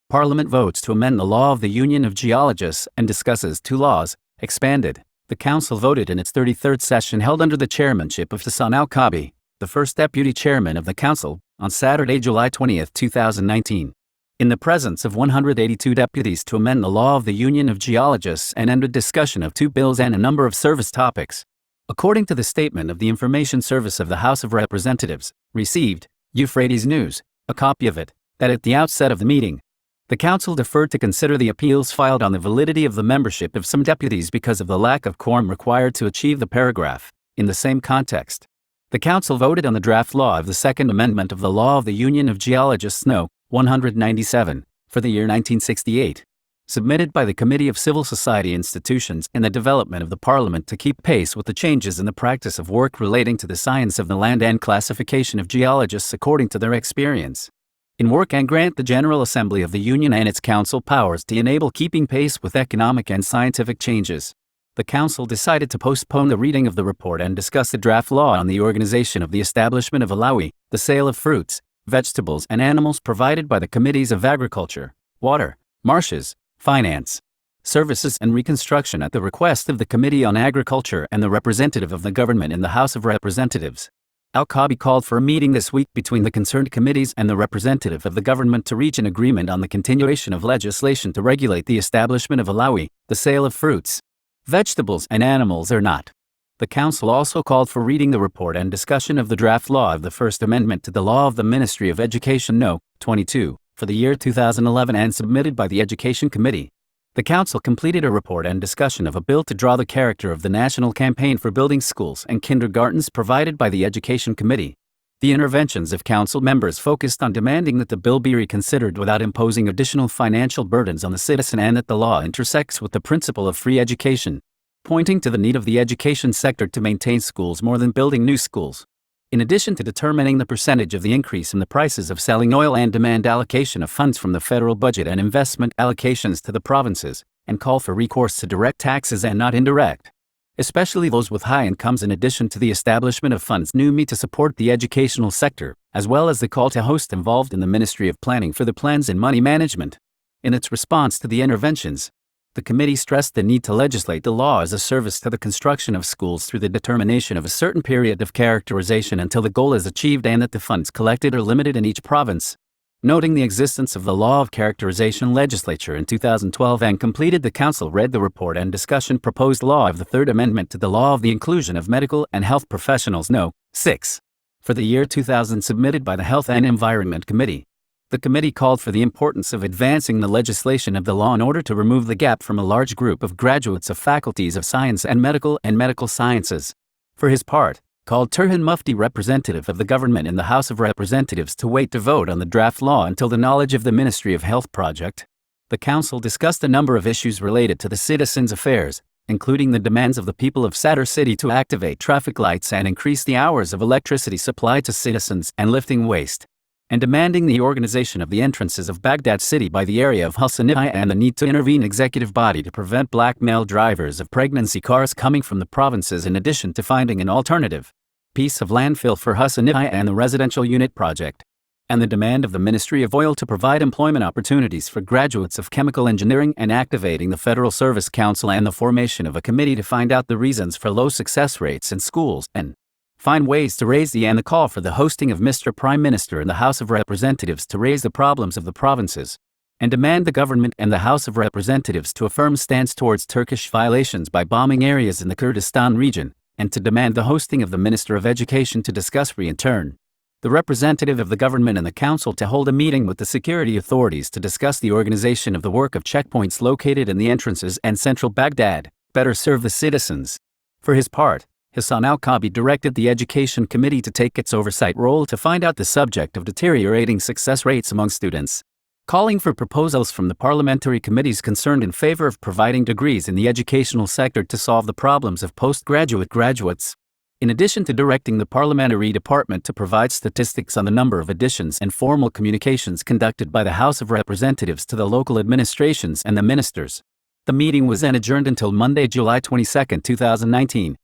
Parliament votes to amend the law of the Union of Geologists and discusses two laws, expanded. The Council voted in its 33rd session held under the chairmanship of Hassan Al-Kabi, the first deputy chairman of the Council, on Saturday, July 20, 2019. In the presence of 182 deputies to amend the law of the Union of Geologists and ended discussion of two bills and a number of service topics. According to the statement of the Information Service of the House of Representatives, received, Euphrates News, a copy of it, that at the outset of the meeting, the Council deferred to consider the appeals filed on the validity of the membership of some deputies because of the lack of quorum required to achieve the paragraph. In the same context, the Council voted on the draft law of the Second Amendment of the Law of the Union of Geologists No. 197, for the year 1968, submitted by the Committee of Civil Society Institutions and the Development of the Parliament to keep pace with the changes in the practice of work relating to the science of the land and classification of geologists according to their experience in work, and grant the General Assembly of the Union and its Council powers to enable keeping pace with economic and scientific changes. The Council decided to postpone the reading of the report and discuss the draft law on the organization of the establishment of Alawi, the sale of fruits, vegetables and animals provided by the Committees of Agriculture, Water, Marshes, Finance, Services and Reconstruction at the request of the Committee on Agriculture and the representative of the government in the House of Representatives. Al-Kabi called for a meeting this week between the concerned committees and the representative of the government to reach an agreement on the continuation of legislation to regulate the establishment of Alawi, the sale of fruits, vegetables and animals or not. The Council also called for reading the report and discussion of the draft law of the First Amendment to the Law of the Ministry of Education No. 22, for the year 2011 and submitted by the Education Committee. The Council completed a report and discussion of a bill to draw the character of the national campaign for building schools and kindergartens provided by the Education Committee. The interventions of Council members focused on demanding that the bill be reconsidered without imposing additional financial burdens on the citizen and that the law intersects with the principle of free education, pointing to the need of the education sector to maintain schools more than building new schools. In addition to determining the percentage of the increase in the prices of selling oil and demand allocation of funds from the federal budget and investment allocations to the provinces, and call for recourse to direct taxes and not indirect, especially those with high incomes, in addition to the establishment of funds to support the educational sector, as well as the call to host involved in the Ministry of Planning for the plans and money management. In its response to the interventions, the committee stressed the need to legislate the law as a service to the construction of schools through the determination of a certain period of characterization until the goal is achieved and that the funds collected are limited in each province. Noting the existence of the Law of Characterization legislature in 2012 and completed, the Council read the report and discussion proposed law of the Third Amendment to the Law of the Inclusion of Medical and Health Professionals No. 6, for the year 2000 submitted by the Health and Environment Committee. The committee called for the importance of advancing the legislation of the law in order to remove the gap from a large group of graduates of faculties of science and medical sciences. For his part, called Turhan Mufti, representative of the government in the House of Representatives, to wait to vote on the draft law until the knowledge of the Ministry of Health project. The Council discussed a number of issues related to the citizens' affairs, including the demands of the people of Sadr City to activate traffic lights and increase the hours of electricity supply to citizens and lifting waste, and demanding the organization of the entrances of Baghdad city by the area of Hassaniyah and the need to intervene executive body to prevent black male drivers of pregnancy cars coming from the provinces, in addition to finding an alternative piece of landfill for Hassaniyah and the residential unit project, and the demand of the Ministry of Oil to provide employment opportunities for graduates of chemical engineering and activating the Federal Service Council and the formation of a committee to find out the reasons for low success rates in schools and find ways to raise the call for the hosting of Mr. Prime Minister in the House of Representatives to raise the problems of the provinces, and demand the government and the House of Representatives to affirm stance towards Turkish violations by bombing areas in the Kurdistan region, and to demand the hosting of the Minister of Education to discuss return the representative of the government and the Council to hold a meeting with the security authorities to discuss the organization of the work of checkpoints located in the entrances and central Baghdad, better serve the citizens. For his part, Hassan Al-Kabi directed the Education Committee to take its oversight role to find out the subject of deteriorating success rates among students, calling for proposals from the parliamentary committees concerned in favor of providing degrees in the educational sector to solve the problems of postgraduate graduates. In addition to directing the parliamentary department to provide statistics on the number of additions and formal communications conducted by the House of Representatives to the local administrations and the ministers. The meeting was then adjourned until Monday, July 22, 2019.